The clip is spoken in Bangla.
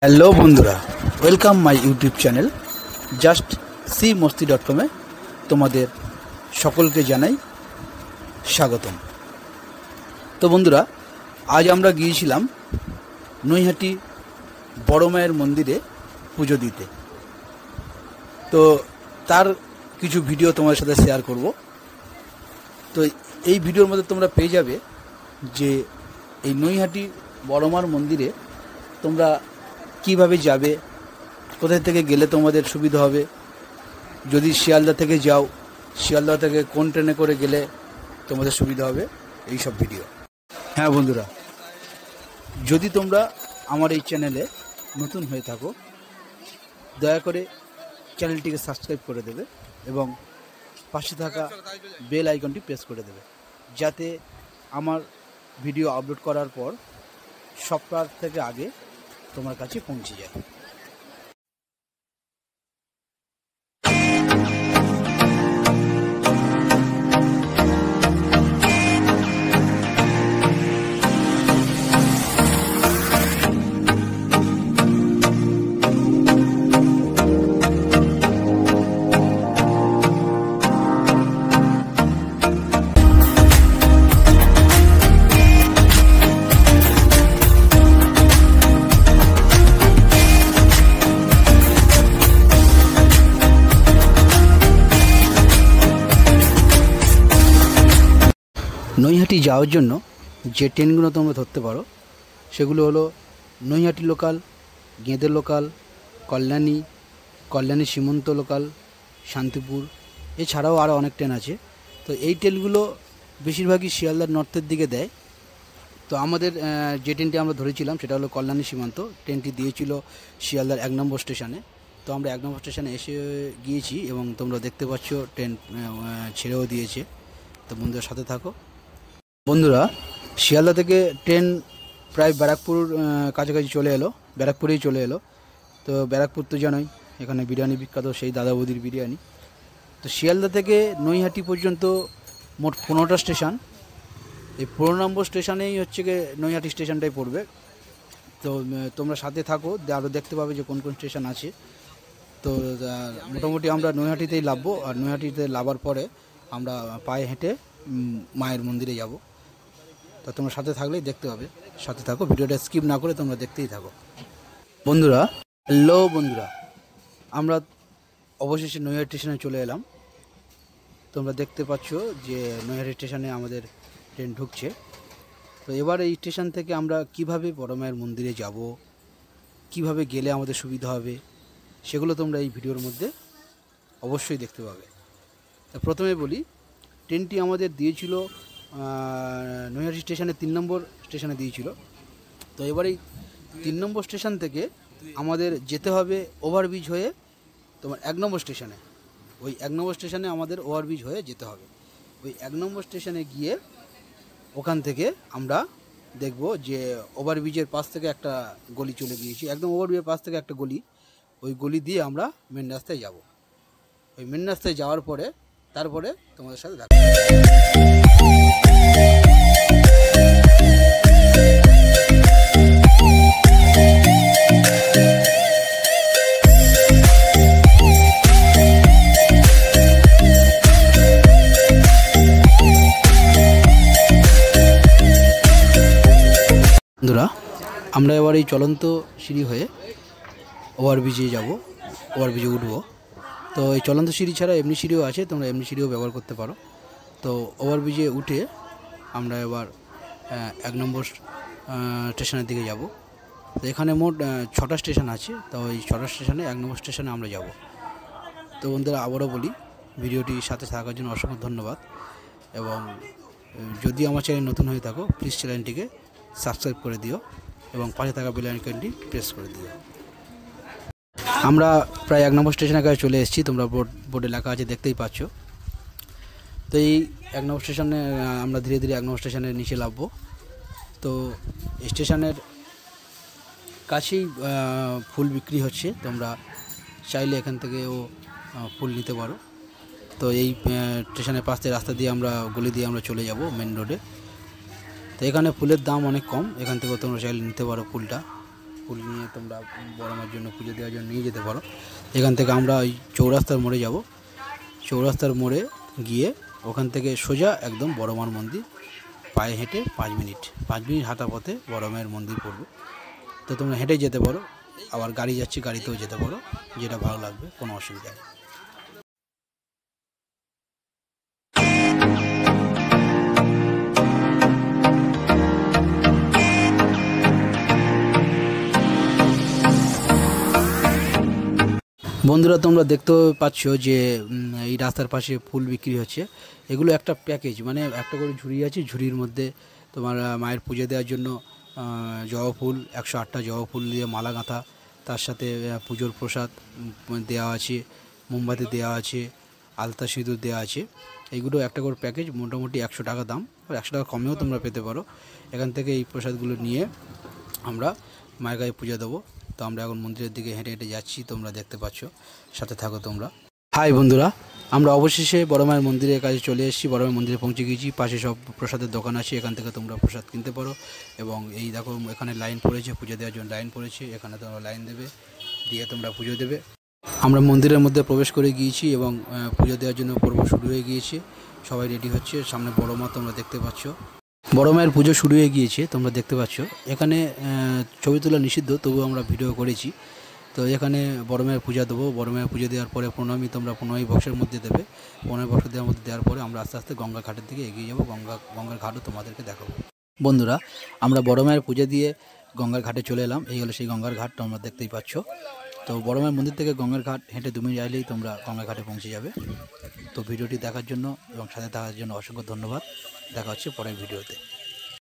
হ্যালো বন্ধুরা, welcome my YouTube channel just see মস্তি.com-এ তোমাদের সকলকে জানাই স্বাগতম। তো বন্ধুরা, আজ আমরা গিয়েছিলাম নৈহাটি বড় মায়ের মন্দিরে পুজো দিতে। তো তার কিছু ভিডিও তোমাদের সাথে শেয়ার করব। তো এই ভিডিওর মধ্যে তোমরা পেয়ে যাবে যে এই নৈহাটি বড় মার মন্দিরে তোমরা কিভাবে যাবে, কোথায় থেকে গেলে তোমাদের সুবিধা হবে, যদি শিয়ালদা থেকে যাও শিয়ালদা থেকে কোন ট্রেনে করে গেলে তোমাদের সুবিধা হবে, এই সব ভিডিও। হ্যাঁ বন্ধুরা, যদি তোমরা আমার এই চ্যানেলে নতুন হয়ে থাকো দয়া করে চ্যানেলটিকে সাবস্ক্রাইব করে দেবে এবং পাশে থাকা বেল আইকনটি প্রেস করে দেবে, যাতে আমার ভিডিও আপলোড করার পর সবার থেকে আগে তোমার কাছে পৌঁছে যায়। নৈহাটি যাওয়ার জন্য যে ট্রেনগুলো তোমরা ধরতে পারো সেগুলো হলো নৈহাটি লোকাল, গেঁদে লোকাল, কল্যাণী সীমন্ত লোকাল, শান্তিপুর, এছাড়াও আরও অনেক ট্রেন আছে। তো এই ট্রেনগুলো বেশিরভাগই শিয়ালদার নর্থের দিকে দেয়। তো আমাদের যে ট্রেনটি আমরা ধরেছিলাম সেটা হলো কল্যাণী সীমান্ত। ট্রেনটি দিয়েছিল শিয়ালদার 1 নম্বর স্টেশনে। তো আমরা 1 নম্বর স্টেশনে এসে গিয়েছি এবং তোমরা দেখতে পাচ্ছ ট্রেন ছেড়েও দিয়েছে। তো বন্ধুদের সাথে থাকো। বন্ধুরা, শিয়ালদা থেকে ট্রেন প্রায় ব্যারাকপুর কাছাকাছি চলে এলো, ব্যারাকপুরেই চলে এলো। তো ব্যারাকপুর তো জানোই, এখানে বিরিয়ানি বিখ্যাত, সেই দাদা বৌদির বিরিয়ানি। তো শিয়ালদা থেকে নৈহাটি পর্যন্ত মোট 15টা স্টেশন। এই 15 নম্বর স্টেশনেই হচ্ছে গিয়ে নৈহাটি স্টেশনটাই পড়বে। তো তোমরা সাথে থাকো, আরও দেখতে পাবে যে কোন কোন স্টেশন আছে। তো মোটামুটি আমরা নৈহাটিতেই নামবো, আর নৈহাটিতে নামার পরে আমরা পায়ে হেঁটে মায়ের মন্দিরে যাব। তা তোমরা সাথে থাকলেই দেখতে পাবে, সাথে থাকো, ভিডিওটা স্কিপ না করে তোমরা দেখতেই থাকো। বন্ধুরা, হ্যালো বন্ধুরা, আমরা অবশেষে নৈহাটি স্টেশনে চলে এলাম। তোমরা দেখতে পাচ্ছ যে নৈহাটি স্টেশনে আমাদের ট্রেন ঢুকছে। তো এবার এই স্টেশন থেকে আমরা কিভাবে বড় মায়ের মন্দিরে যাব, কিভাবে গেলে আমাদের সুবিধা হবে, সেগুলো তোমরা এই ভিডিওর মধ্যে অবশ্যই দেখতে পাবে। তা প্রথমে বলি, ট্রেনটি আমাদের দিয়েছিল নৈহাটি স্টেশনে 3 নম্বর স্টেশনে দিয়েছিল। তো এবার এই 3 নম্বর স্টেশন থেকে আমাদের যেতে হবে ওভারব্রিজ হয়ে তোমার 1 নম্বর স্টেশনে। ওই 1 নম্বর স্টেশনে আমাদের ওভারব্রিজ হয়ে যেতে হবে। ওই 1 নম্বর স্টেশনে গিয়ে ওখান থেকে আমরা দেখব যে ওভারব্রিজের পাশ থেকে একটা গলি চলে গিয়েছি, একদম ওভারব্রিজের পাশ থেকে একটা গলি, ওই গলি দিয়ে আমরা মেন রাস্তায় যাব। ওই মেন রাস্তায় যাওয়ার পরে তারপরে তোমাদের সাথে দেখা। বন্ধুরা, আমরা এবার এই চলন্ত সিঁড়ি হয়ে ওভারব্রিজে যাব, ওভারব্রিজে উঠবো। তো এই চলন্ত সিঁড়ি ছাড়া এমনি সিঁড়িও আছে, তোমরা এমনি সিঁড়িও ব্যবহার করতে পারো। তো ওভারব্রিজে উঠে আমরা এবার 1 নম্বর স্টেশনের দিকে যাব। তো এখানে মোট 6টা স্টেশন আছে। তো ওই 6টা স্টেশনে 1 নম্বর স্টেশনে আমরা যাব। তো বন্ধুরা, আবারও বলি, ভিডিওটি সাথে থাকার জন্য অসংখ্য ধন্যবাদ। এবং যদি আমার চ্যানেল নতুন হয়ে থাকো প্লিজ চ্যানেলটিকে সাবস্ক্রাইব করে দিও এবং পাশে থাকা বেল আইকনটি প্রেস করে দিও। আমরা প্রায় 1 নম্বর স্টেশনের কাছে চলে এসেছি, তোমরা বোর্ডে লেখা আছে দেখতেই পাচ্ছ। তো এই 1 নম্বর স্টেশনে আমরা ধীরে ধীরে 1 নম্বর স্টেশনের নিচে নামবো। তো স্টেশনের কাছেই ফুল বিক্রি হচ্ছে, তোমরা চাইলে এখান থেকেও ফুল নিতে পারো। তো এই স্টেশনের পাশ থেকে রাস্তা দিয়ে আমরা গলি দিয়ে আমরা চলে যাব মেন রোডে। তো এখানে ফুলের দাম অনেক কম, এখান থেকে তোমরা চাইলে নিতে পারো ফুল নিয়ে তোমরা বড় মার জন্য পুজো দেওয়ার জন্য নিয়ে যেতে পারো। এখান থেকে আমরা ওই চৌরাস্তার মোড়ে যাব, চৌরাস্তার মোড়ে গিয়ে ওখান থেকে সোজা একদম বড় মার মন্দির, পায়ে হেঁটে 5 মিনিট হাঁটা পথে বড় মায়ের মন্দির পড়বে। তো তোমরা হেঁটে যেতে পারো, আবার গাড়ি যাচ্ছে গাড়িতেও যেতে পারো, যেটা ভালো লাগবে, কোনো অসুবিধা নেই। বন্ধুরা তোমরা দেখতে পাচ্ছ যে এই রাস্তার পাশে ফুল বিক্রি হচ্ছে। এগুলো একটা প্যাকেজ, মানে একটা করে ঝুড়ি আছে, ঝুড়ির মধ্যে তোমার মায়ের পুজো দেওয়ার জন্য জবা ফুল 108টা জবা ফুল দিয়ে মালা গাঁথা, তার সাথে পুজোর প্রসাদ দেওয়া আছে, মোমবাতি দেওয়া আছে, আলতা সিঁদুর দেওয়া আছে। এইগুলো একটা করে প্যাকেজ, মোটামুটি 100 টাকা দাম, 100 টাকা কমেও তোমরা পেতে পারো। এখান থেকে এই প্রসাদগুলো নিয়ে আমরা মায়ের কাছে পুজো দেবো। তো আমরা এখন মন্দিরের দিকে হেঁটে হেঁটে যাচ্ছি, তোমরা দেখতে পাচ্ছ, সাথে থাকো তোমরা। হাই বন্ধুরা, আমরা অবশেষে বড় মায়ের মন্দিরের কাছে চলে এসেছি, বড় মায়ের মন্দিরে পৌঁছে গিয়েছি। পাশে সব প্রসাদের দোকান আছে, এখান থেকে তোমরা প্রসাদ কিনতে পারো। এবং এই দেখো এখানে লাইন পড়েছে, পুজো দেওয়ার জন্য লাইন পড়েছে, এখানে তোমরা লাইন দেবে, দিয়ে তোমরা পুজো দেবে। আমরা মন্দিরের মধ্যে প্রবেশ করে গিয়েছি এবং পুজো দেওয়ার জন্য পর্ব শুরু হয়ে গিয়েছে, সবাই রেডি হচ্ছে। সামনে বড় মা তোমরা দেখতে পাচ্ছ, বড় মায়ের পুজো শুরু হয়ে গিয়েছে, তোমরা দেখতে পাচ্ছ। এখানে ছবি তোলা নিষিদ্ধ, তবুও আমরা ভিডিও করেছি। তো এখানে বড় মায়ের পূজা দেবো, বড় মায়ের পুজো দেওয়ার পরে প্রণামী তোমরা প্রণামী বক্সের মধ্যে দেবে। প্রণামী বক্স দেওয়ার মধ্যে দেওয়ার পরে আমরা আস্তে আস্তে গঙ্গা ঘাটের দিকে এগিয়ে যাবো, গঙ্গার ঘাটও তোমাদেরকে দেখাবো। বন্ধুরা আমরা বড় মায়ের পুজো দিয়ে গঙ্গার ঘাটে চলে এলাম, এই হলো সেই গঙ্গার ঘাট, তোমরা দেখতেই পাচ্ছ। তো বড় মায়ের মন্দির থেকে গঙ্গার ঘাট হেঁটে 2 মিনিট যাইলেই তোমরা গঙ্গার ঘাটে পৌঁছে যাবে। তো ভিডিওটি দেখার জন্য এবং সাথে থাকার জন্য অসংখ্য ধন্যবাদ। দেখা হচ্ছে পরের ভিডিওতে।